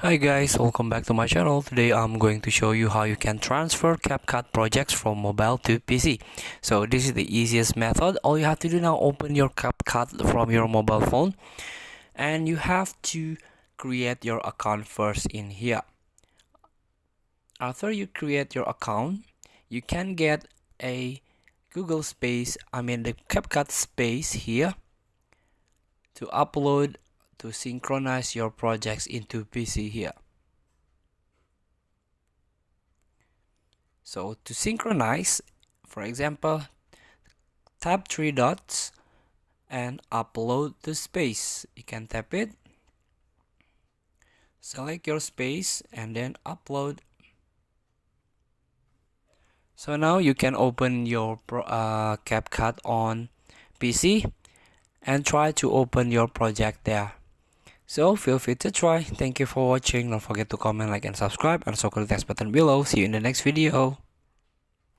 Hi guys, welcome back to my channel. Today I'm going to show you how you can transfer Capcut projects from mobile to PC. So this is the easiest method. All you have to do now, open your Capcut from your mobile phone, and you have to create your account first in here. After you create your account, you can get a Google space, the Capcut space here to upload to synchronize your projects into PC here. So to synchronize, for example, tap three dots and upload the space. You can tap it, select your space, and then upload. So now you can open your Capcut on PC and try to open your project there. So feel free to try. Thank you for watching. Don't forget to comment, like, and subscribe, and circle the text button below. See you in the next video.